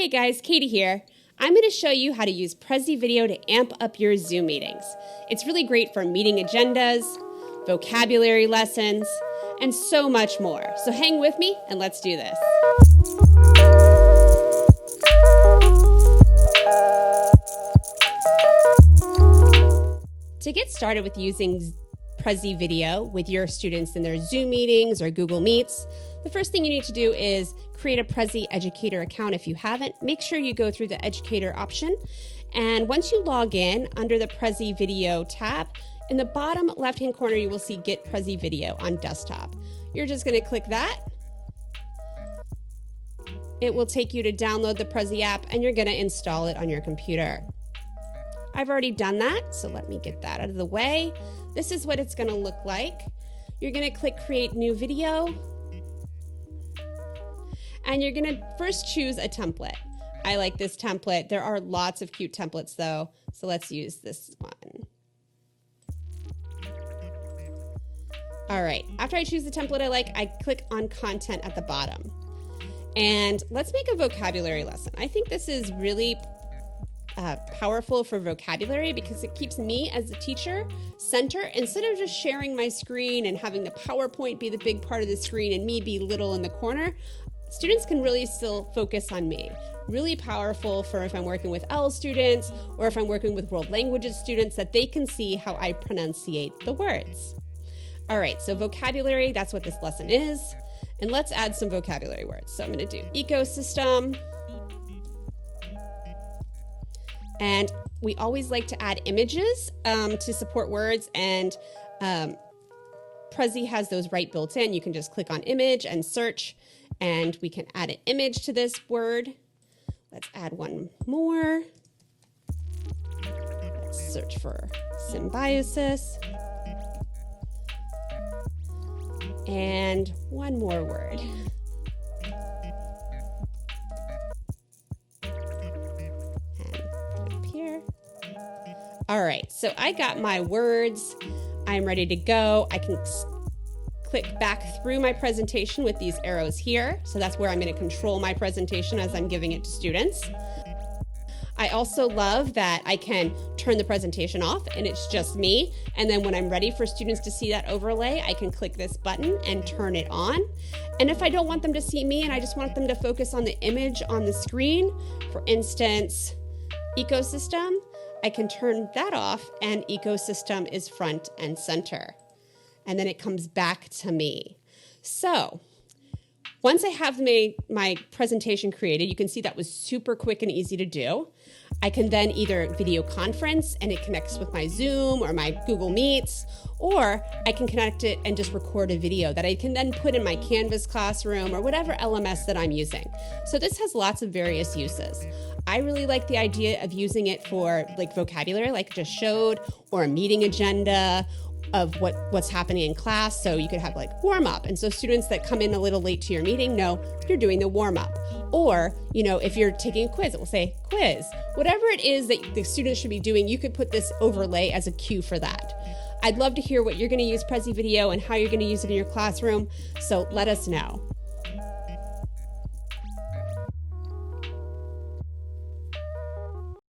Hey guys, Katie here. I'm going to show you how to use Prezi Video to amp up your Zoom meetings. It's really great for meeting agendas, vocabulary lessons, and so much more. So hang with me and let's do this. To get started with using Prezi Video with your students in their Zoom meetings or Google Meets, the first thing you need to do is create a Prezi Educator account. If you haven't, make sure you go through the Educator option. And once you log in, under the Prezi Video tab, in the bottom left-hand corner, you will see Get Prezi Video on desktop. You're just going to click that. It will take you to download the Prezi app, and you're going to install it on your computer. I've already done that, so let me get that out of the way. This is what it's going to look like. You're going to click Create New Video, and you're going to first choose a template. I like this template. There are lots of cute templates though, so let's use this one. All right, after I choose the template I like, I click on Content at the bottom. And let's make a vocabulary lesson. I think this is really powerful for vocabulary because it keeps me as a teacher center. Instead of just sharing my screen and having the PowerPoint be the big part of the screen and me be little in the corner, students can really still focus on me. Really powerful for if I'm working with L students or if I'm working with world languages students, that they can see how I pronunciate the words. All right, so vocabulary, that's what this lesson is. And let's add some vocabulary words. So I'm going to do ecosystem. And we always like to add images to support words, and Prezi has those right built in. You can just click on image and search, and we can add an image to this word. Let's add one more. Let's search for symbiosis. And one more word. All right, so I got my words. I'm ready to go. I can click back through my presentation with these arrows here. So that's where I'm going to control my presentation as I'm giving it to students. I also love that I can turn the presentation off and it's just me. And then when I'm ready for students to see that overlay, I can click this button and turn it on. And if I don't want them to see me and I just want them to focus on the image on the screen, for instance, ecosystem, I can turn that off and ecosystem is front and center. And then it comes back to me. So once I have my presentation created, you can see that was super quick and easy to do. I can then either video conference and it connects with my Zoom or my Google Meets, or I can connect it and just record a video that I can then put in my Canvas classroom or whatever LMS that I'm using. So this has lots of various uses. I really like the idea of using it for like vocabulary, like I just showed, or a meeting agenda of what's happening in class. So you could have like warm up. And so students that come in a little late to your meeting know you're doing the warm up. Or, you know, if you're taking a quiz, it will say quiz. Whatever it is that the students should be doing, you could put this overlay as a cue for that. I'd love to hear what you're going to use Prezi Video and how you're going to use it in your classroom. So let us know.